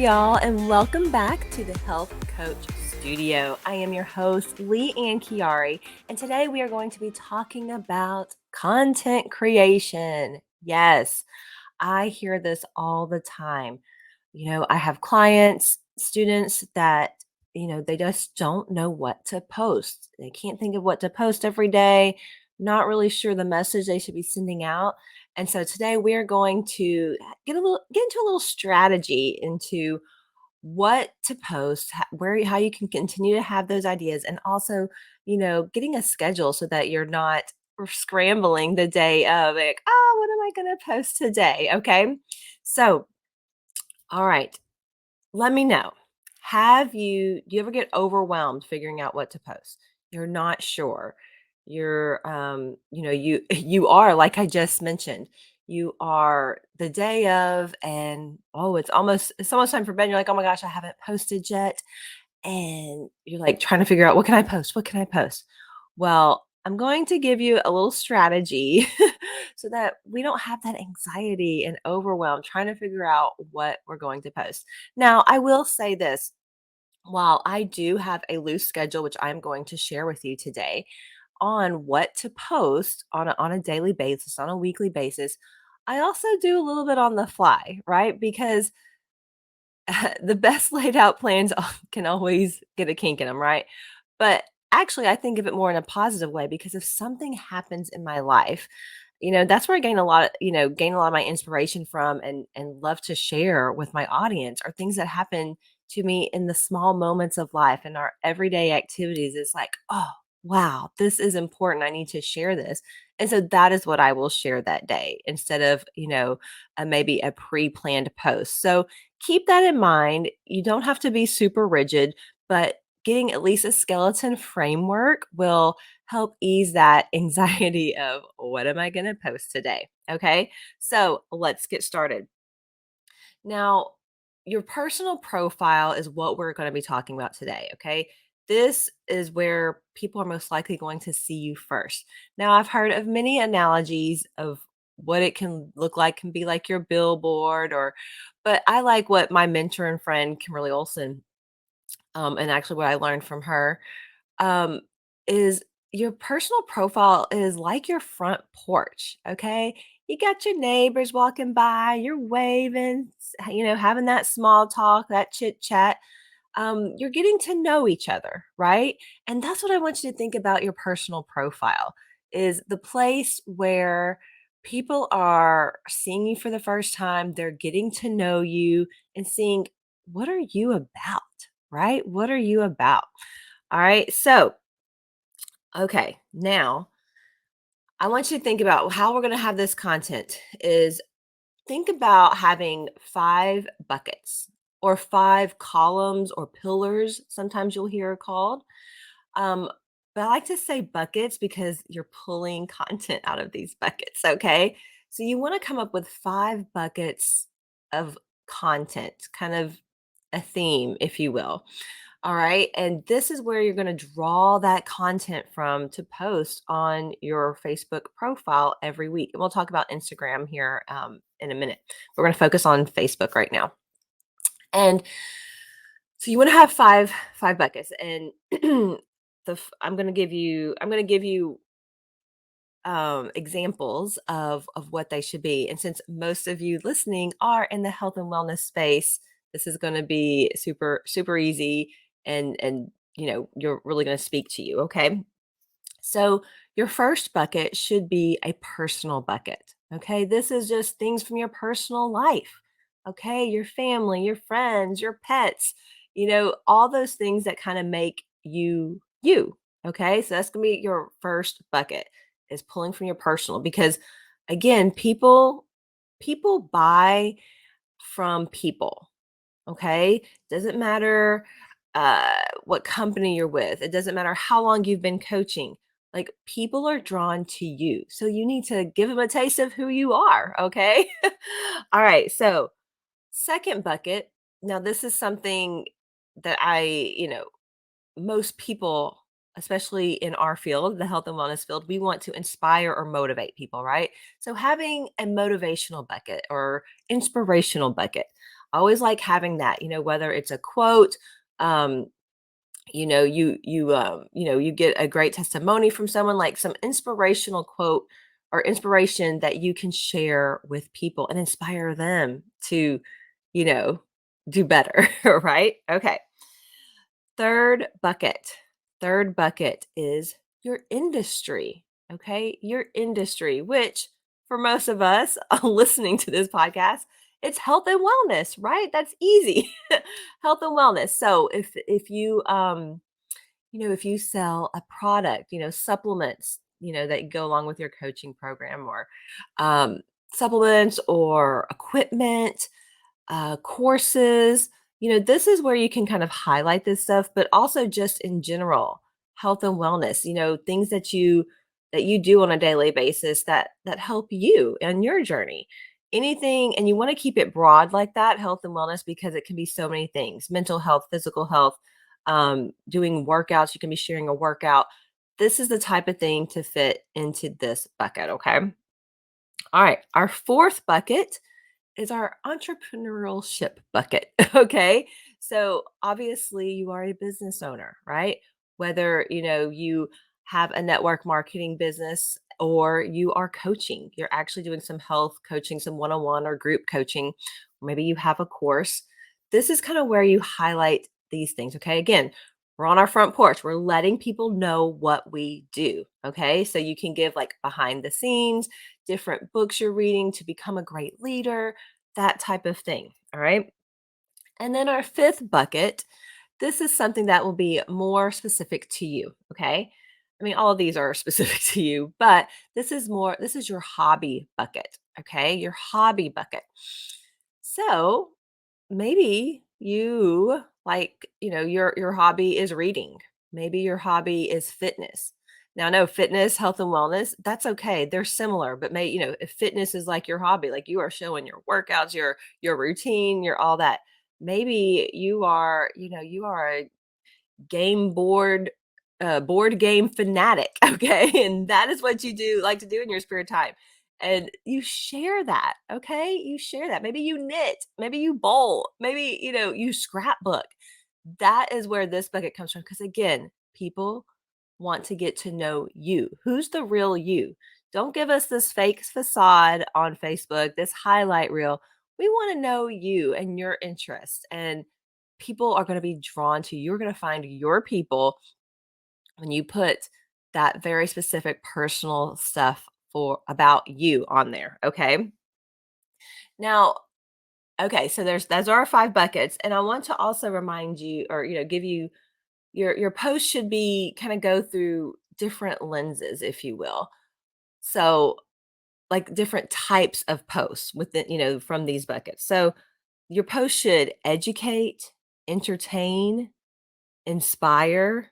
y'all, and welcome back to the Health Coach Studio. I am your host, Lee Ann Chiari, and today we are going to be talking about content creation. Yes, I hear this all the time. I have clients, students that, they just don't know what to post. They can't think of what to post every day, not really sure the message they should be sending out. And so today we are going to get into a little strategy into what to post, how you can continue to have those ideas, and also, getting a schedule so that you're not scrambling the day of like, oh, what am I going to post today? Okay. So, all right, let me know. Do you ever get overwhelmed figuring out what to post? You're not sure. You are, like I just mentioned, you are the day of, and oh, it's almost time for bed. You're like, oh my gosh, I haven't posted yet. And you're like trying to figure out, what can I post? What can I post? Well, I'm going to give you a little strategy so that we don't have that anxiety and overwhelm trying to figure out what we're going to post. Now, I will say this, while I do have a loose schedule, which I'm going to share with you today on what to post on a daily basis, on a weekly basis, I also do a little bit on the fly, right? Because the best laid out plans can always get a kink in them, right? But actually, I think of it more in a positive way, because if something happens in my life, that's where I gain a lot of my inspiration from, and love to share with my audience, are things that happen to me in the small moments of life and our everyday activities. It's like, oh, wow, this is important. I need to share this. And so that is what I will share that day, instead of, maybe a pre-planned post. So keep that in mind. You don't have to be super rigid, but getting at least a skeleton framework will help ease that anxiety of, what am I going to post today? Okay. So let's get started. Now, your personal profile is what we're going to be talking about today. Okay. This is where people are most likely going to see you first. Now, I've heard of many analogies of what it can look like, can be like your billboard, but I like what my mentor and friend, Kimberly Olson, and actually what I learned from her, um, is your personal profile is like your front porch. Okay. You got your neighbors walking by, you're waving, having that small talk, that chit chat. You're getting to know each other, right? And that's what I want you to think about. Your personal profile is the place where people are seeing you for the first time. They're getting to know you and seeing, what are you about, right? What are you about? All right. So, okay, now I want you to think about how we're going to have this content. Is think about having 5 buckets, or 5 columns, or pillars, sometimes you'll hear it called. Um, but I like to say buckets because you're pulling content out of these buckets. Okay. So you want to come up with 5 buckets of content, kind of a theme, if you will. All right. And this is where you're going to draw that content from to post on your Facebook profile every week. And we'll talk about Instagram here in a minute. We're going to focus on Facebook right now. And so you want to have five buckets. And I'm going to give you examples of what they should be. And since most of you listening are in the health and wellness space, this is going to be super super easy, and you're really going to speak to you. Okay. So your first bucket should be a personal bucket. Okay. This is just things from your personal life. Okay. Your family, your friends, your pets, all those things that kind of make you you. Okay. So that's going to be your first bucket, is pulling from your personal, because again, people buy from people. Okay. Doesn't matter what company you're with. It doesn't matter how long you've been coaching. Like, people are drawn to you. So you need to give them a taste of who you are. Okay. All right. So, second bucket. Now, this is something that most people, especially in our field, the health and wellness field, we want to inspire or motivate people, right? So having a motivational bucket or inspirational bucket. I always like having that, whether it's a quote, um, you get a great testimony from someone, like some inspirational quote or inspiration that you can share with people and inspire them to, you know, do better, right? Okay. Third bucket. Third bucket is your industry. Okay. Your industry, which for most of us listening to this podcast, it's health and wellness, right? That's easy. Health and wellness. So if you sell a product, supplements, that go along with your coaching program, or um, supplements or equipment, courses. This is where you can kind of highlight this stuff, but also just in general, health and wellness, things that you do on a daily basis that help you and your journey. Anything, and you want to keep it broad like that, health and wellness, because it can be so many things: mental health, physical health, doing workouts. You can be sharing a workout. This is the type of thing to fit into this bucket. Okay. All right. Our fourth bucket is our entrepreneurship bucket. Okay. So obviously you are a business owner, right? Whether, you have a network marketing business or you are coaching, you're actually doing some health coaching, some one-on-one or group coaching, or maybe you have a course. This is kind of where you highlight these things. Okay. Again, we're on our front porch. We're letting people know what we do. Okay. So you can give like behind the scenes, different books you're reading to become a great leader, that type of thing. All right. And then our fifth bucket, this is something that will be more specific to you. Okay. I mean, all of these are specific to you, but this is your hobby bucket. Okay. Your hobby bucket. So maybe you like, your hobby is reading. Maybe your hobby is fitness. Now, no, fitness, health and wellness, that's okay. They're similar, but if fitness is like your hobby, like you are showing your workouts, your routine, your all that. Maybe you are a game board board game fanatic, okay? And that is what you do like to do in your spare time. And you share that, okay? You share that. Maybe you knit, maybe you bowl, maybe you scrapbook. That is where this bucket comes from, because again, people want to get to know you. Who's the real you? Don't give us this fake facade on Facebook, this highlight reel. We want to know you and your interests, and people are going to be drawn to you. You're going to find your people when you put that very specific personal stuff for about you on there. Okay. Now, okay, so those are our five buckets. And I want to also remind you, or give you, your post should be kind of go through different lenses, if you will. So like different types of posts within, from these buckets. So your post should educate, entertain, inspire,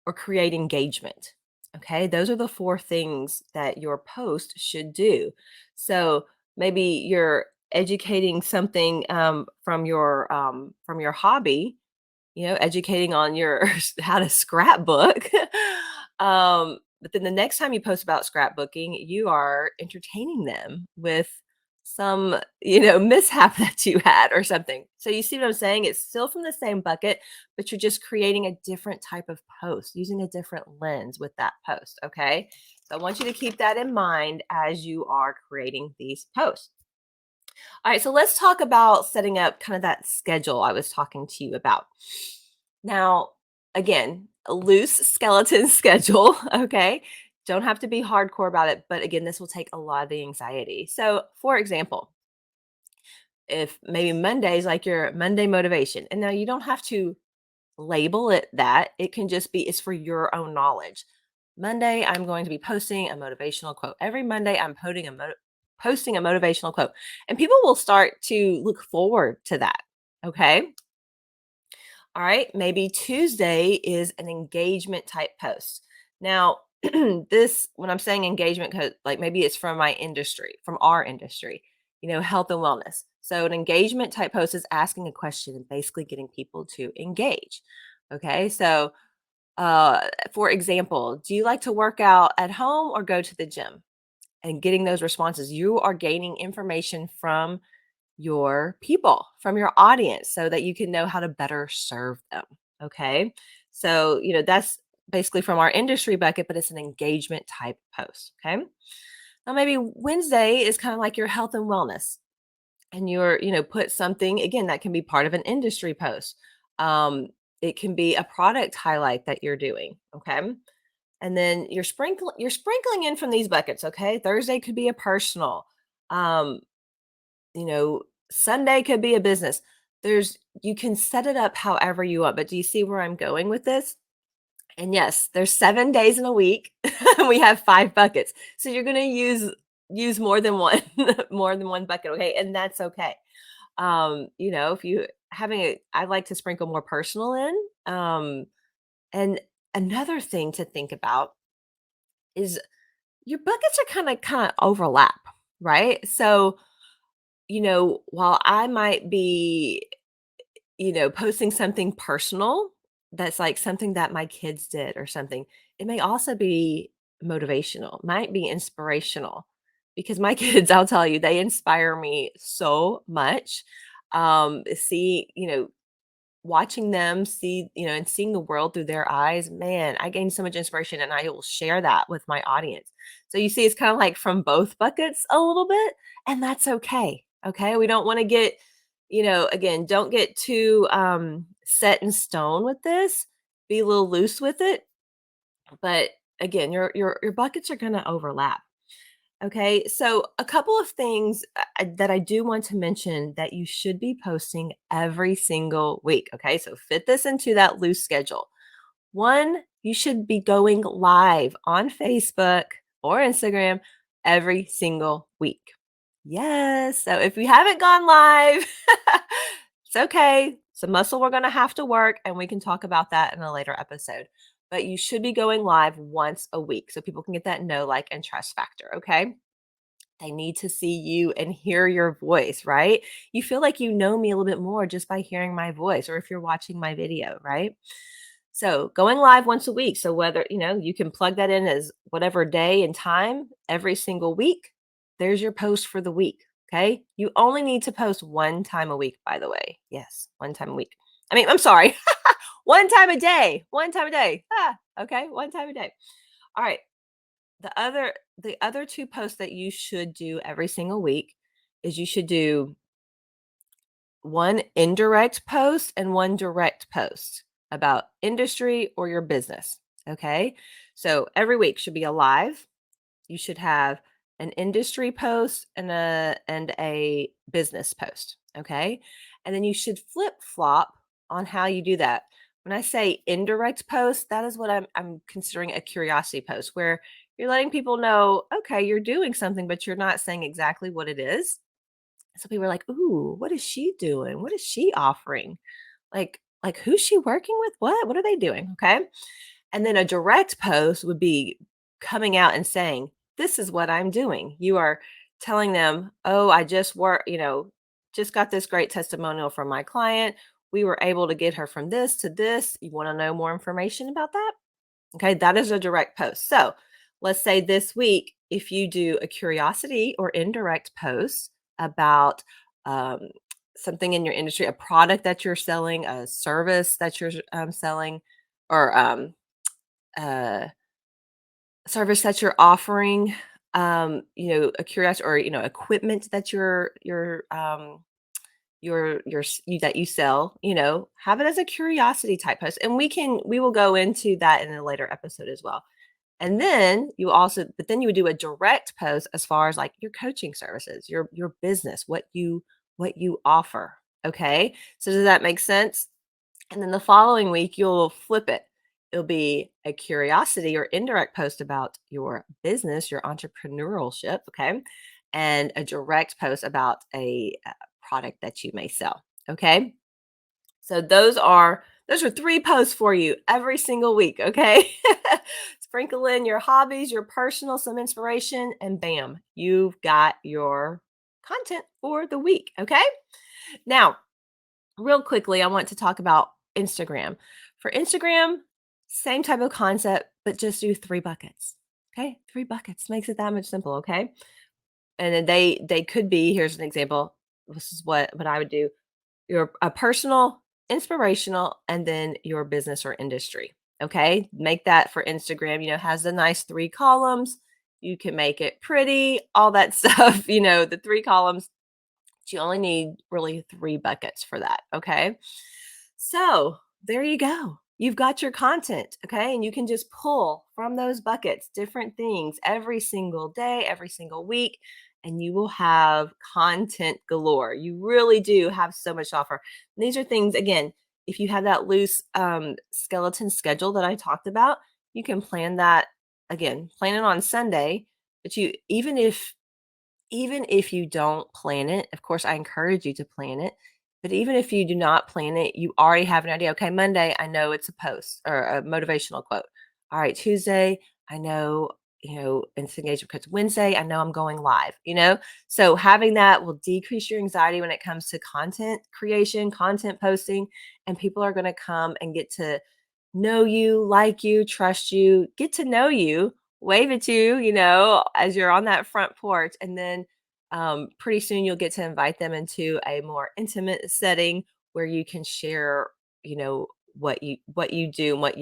or create engagement. Okay, those are the four things that your post should do. So maybe you're educating something from your hobby, educating on your how to scrapbook. But then the next time you post about scrapbooking, you are entertaining them with some, mishap that you had or something. So you see what I'm saying? It's still from the same bucket, but you're just creating a different type of post, using a different lens with that post. Okay. So I want you to keep that in mind as you are creating these posts. All right, so let's talk about setting up kind of that schedule I was talking to you about. Now, again, a loose skeleton schedule, okay? Don't have to be hardcore about it, but again, this will take a lot of the anxiety. So, for example, if maybe Monday's like your Monday motivation, and now you don't have to label it that, it can just be it's for your own knowledge. Monday, I'm going to be posting a motivational quote. Every Monday, I'm posting a motivational quote, and people will start to look forward to that. Okay. All right. Maybe Tuesday is an engagement type post. Now, when I'm saying engagement, like maybe it's from my industry, from our industry, health and wellness. So an engagement type post is asking a question and basically getting people to engage. Okay. So, for example, do you like to work out at home or go to the gym? And getting those responses, you are gaining information from your people, from your audience, so that you can know how to better serve them. Okay. So, that's basically from our industry bucket, but it's an engagement type post. Okay. Now, maybe Wednesday is kind of like your health and wellness, and put something again that can be part of an industry post. It can be a product highlight that you're doing. Okay. And then you're sprinkling in from these buckets. Okay. Thursday could be a personal. Um, you know, Sunday could be a business. You can set it up however you want, but do you see where I'm going with this? And yes, there's 7 days in a week. We have 5 buckets. So you're going to use more than one more than one bucket, okay? And that's okay. If you having a I like to sprinkle more personal in. And another thing to think about is your buckets are kind of overlap, right? So, while I might be posting something personal that's like something that my kids did or something, it may also be motivational, might be inspirational, because my kids, I'll tell you, they inspire me so much. See, watching them see, and seeing the world through their eyes, man, I gain so much inspiration and I will share that with my audience. So you see, it's kind of like from both buckets a little bit, and that's okay. Okay. We don't want to get, again, don't get too set in stone with this. Be a little loose with it. But again, your buckets are gonna overlap. Okay, so a couple of things that I do want to mention that you should be posting every single week. Okay, so fit this into that loose schedule. One, you should be going live on Facebook or Instagram every single week. Yes. So if you haven't gone live, it's okay. It's a muscle we're going to have to work, and we can talk about that in a later episode. But you should be going live once a week so people can get that know, like, and trust factor. Okay. They need to see you and hear your voice, right? You feel like you know me a little bit more just by hearing my voice, or if you're watching my video, right? So going live once a week. So whether, you can plug that in as whatever day and time every single week, there's your post for the week. Okay. You only need to post one time a week, by the way. Yes, one time a week. I'm sorry. One time a day. One time a day. Okay. One time a day. All right. The other two posts that you should do every single week is you should do one indirect post and one direct post about industry or your business. Okay. So every week should be a live. You should have an industry post and a business post. Okay. And then you should flip flop on how you do that. When I say indirect post, that is what I'm considering a curiosity post, where you're letting people know, okay, you're doing something, but you're not saying exactly what it is. So people are like, "Ooh, what is she doing? What is she offering? Like who's she working with? What are they doing?" Okay? And then a direct post would be coming out and saying, "This is what I'm doing." You are telling them, "Oh, I just got this great testimonial from my client. We were able to get her from this to this. You want to know more information about that?" Okay, that is a direct post. So let's say this week, if you do a curiosity or indirect post about um, something in your industry, a product that you're selling, a service that you're selling, or a service that you're offering, a curiosity, or equipment that that you sell, have it as a curiosity type post, and we will go into that in a later episode as well. And then you would do a direct post as far as like your coaching services, your business, what you offer. Okay. So does that make sense? And then the following week you'll flip it. It'll be a curiosity or indirect post about your business, your entrepreneurship, okay? And a direct post about a product that you may sell. Okay. So those are 3 posts for you every single week, okay? Sprinkle in your hobbies, your personal, some inspiration, and bam, you've got your content for the week, okay? Now, real quickly, I want to talk about Instagram. For Instagram, same type of concept, but just do 3 buckets. Okay? 3 buckets makes it that much simple, okay? And then they could be, here's an example, this is what I would do. Your a personal, inspirational, and then your business or industry. Okay? Make that for Instagram, has the nice 3 columns. You can make it pretty, all that stuff, the 3 columns. You only need really 3 buckets for that, okay? So, there you go. You've got your content, okay? And you can just pull from those buckets different things every single day, every single week, and you will have content galore. You really do have so much to offer. And these are things, again, if you have that loose skeleton schedule that I talked about, you can plan that again, plan it on Sunday. But even if you don't plan it, of course, I encourage you to plan it. But even if you do not plan it, you already have an idea. Okay, Monday, I know it's a post or a motivational quote. All right, Tuesday, I know, it's engagement coach. Wednesday, I know I'm going live. So having that will decrease your anxiety when it comes to content creation, content posting, and people are going to come and get to know you, like you, trust you, get to know you, wave at you, as you're on that front porch. And then pretty soon you'll get to invite them into a more intimate setting where you can share, you know, what you do and what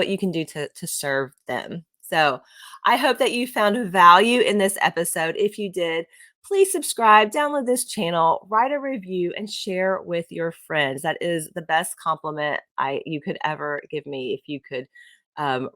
you can do to serve them. So I hope that you found value in this episode. If you did, please subscribe, download this channel, write a review, and share with your friends. That is the best compliment you could ever give me if you could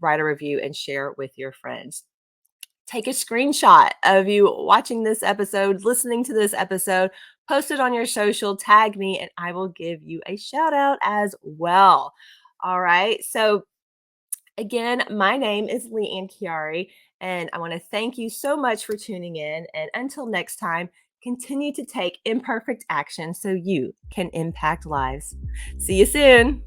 write a review and share with your friends. Take a screenshot of you watching this episode, listening to this episode, post it on your social, tag me, and I will give you a shout out as well. All right. So again, my name is Leanne Chiari, and I want to thank you so much for tuning in. And until next time, continue to take imperfect action so you can impact lives. See you soon.